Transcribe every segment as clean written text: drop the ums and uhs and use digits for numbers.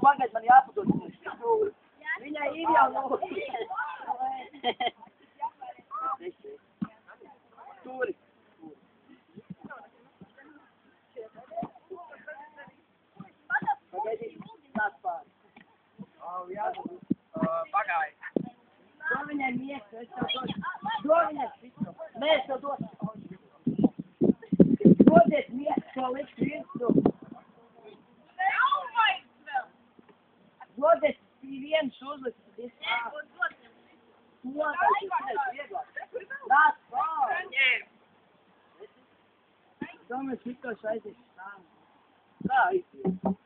Pagaid, man jāpadod. Viņai ir jau no. Stūri. Pagaidīt, nāc pāri. Pagāj. Do viņai miesu, es tev došu. Do viņai šitu. Nē, es tev došu. Dodiet miesu, to likt virsū. Dodiet viens uzlikt. Nāc pāri. Domāju, šito šaities stāv. Tā iztiet.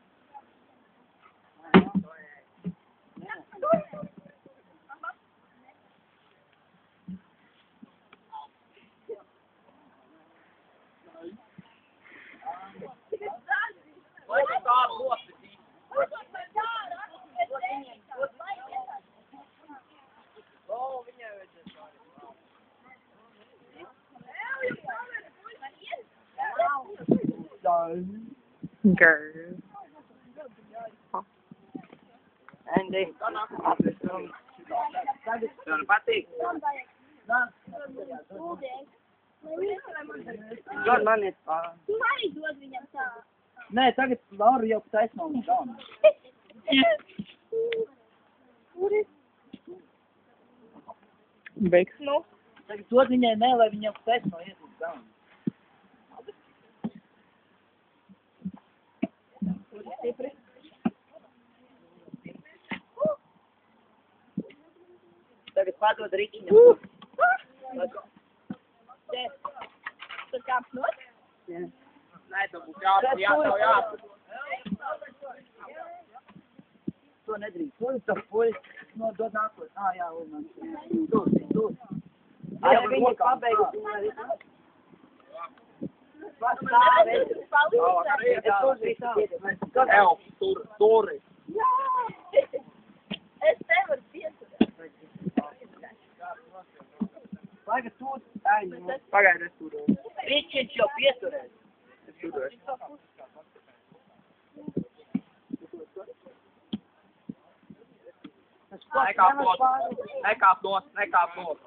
Vai tu tādu lopti? O, viņai vajadzēs Girl. Andy. Tev patīk? Dod man iet pāri. Tu arī dod viņam tā. Nē, tagad Laura jau taisno un gauna. Beigs. Nu, Tagad dod viņai nē, lai viņa jau taisno iet un gauna. Tagad padod riķiņam. tu kāp not? Jā. Nē, tev būs jāpad. To nedrīkst. To puļi. No, dod nākot. Jā, man. Dod. Arī viņi pabeigts. Elf, turi. Jā! Es nevaru pieturēt. Tagad tu aizņem. Pagaidi, es turu. Riķiņš jau pieturēs. Es turu. Nekāp nos.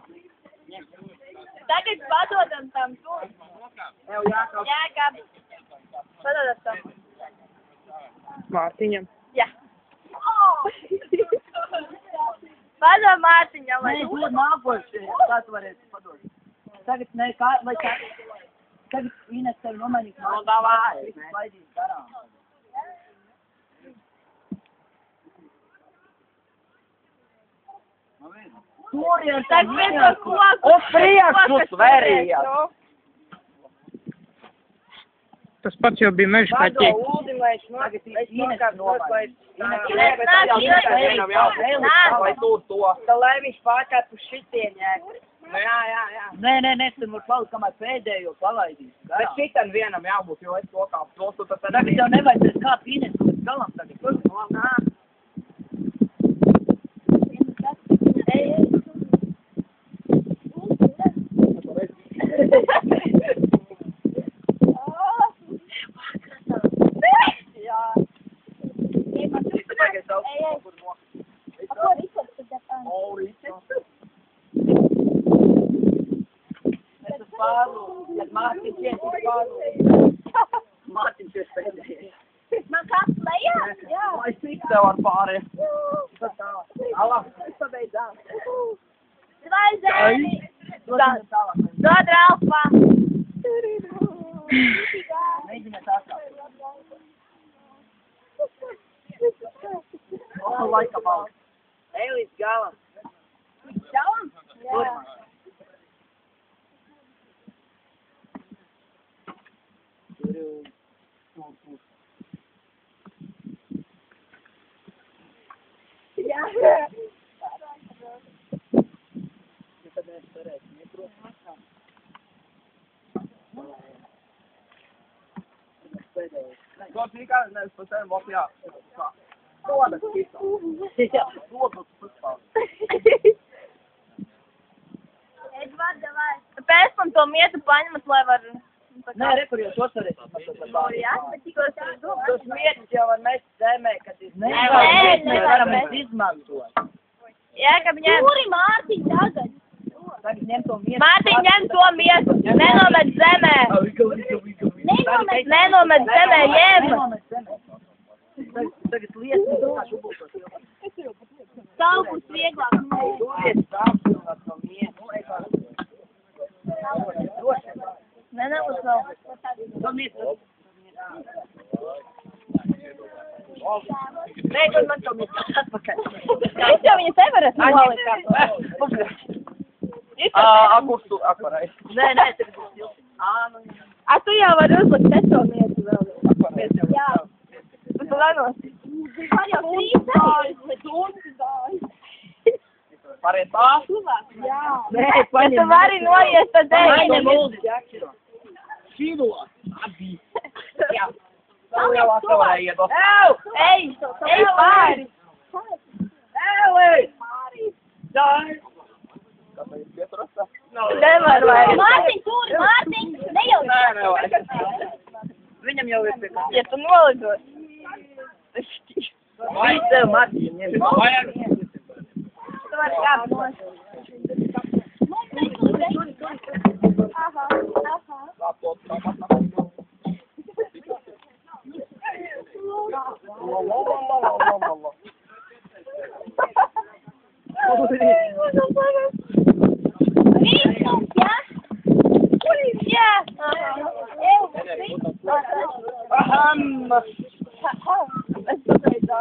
Tagad padodam tam tu. Tev jākāp. Jā, kāp. Padodam tam. Mārtiņam. Jā. Padod Mārtiņam, lai Nē, tu. dod nākošie. Tā tu varēsi padot. Tagad, ne, kā, lai tā. Tagad Ines tevi nomainīt. Nu, davai. Visu slaidīt garām. Tur ir tā Tagad pēc to koku. Uz priekšu sverījās. Tas pats jau bija meža kaķi. Tagad Ines nomainīt. Vai tur to? Lai viņš pārkāp uz šitien, jā. Jā. Nē, tur var palikt, kamēr pēdējo palaidīs. Bet šitam vienam jābūt, jo es to kāpu prostu, tad Tagad jau nevajadzēs kāpt Ines līdz galam tagad. Mārtiņš ir pēdējais. Man kāds lejā? Jā. Lai cik tev ar pāri. Alā. Pabeidzām. Vai zēni? Dod tālāk. Dod Ralfā. Mēģiniet atkal. Laikam augst. Ej līdz galam. Galam? Jā. Jā. Ko tikai nevis par sevi mokījā. Soda skisa. Jā. Sodu spēlē. Edvard, davai. Pēc tam to mietu paņemat, lai var... Nē, re, kur jūs otveries. Jā, bet tikko es to domāju. Tos mietus jau var mest zemē, kad ir... Nē, Mēs varam izmantot. Jā, ka ņem. Kuri Mārtiņ tagad? Tagad ņem to mietu. Mārtiņ, ņem to mietu. Nenomet zemē. Nenomet zemē, ņem. Tagad lietas kā dubultos. Taupus vieglāk. Dodiet sāpsināt no mietu. Nenelūs vēl. To mietu. Nē, kur man to mietu atpakaļ. Es jau viņu tev varu nolikāt. Kur tu aparai? Nē, tagad būs silti. A, tu jau vari uzlikt teto mietu vēl. Jā. Bet tu lenos. Man jau 3 dājas. Pārēt tā? Jā. Nē, Bet paņem. tu vari noies tad Paņem ej. uldi, jākširo. Šīdo. Abi. Jā. Tev jau atkal varēja iedot. Ej pāri. Ej! Dāj! Kas tev ir pieturasta? Nevar vairs. Mārtiņ, tur, Mārtiņ. Ne jau. Nē, nevajag. Viņam jau ir pie kā. Ja tu nolidos. Vai tev, Martīn, ņem. Vajag. Tu vari kāpt nos. Aha. Tāpot, tāpat. Jā. Aham! Es pateicu.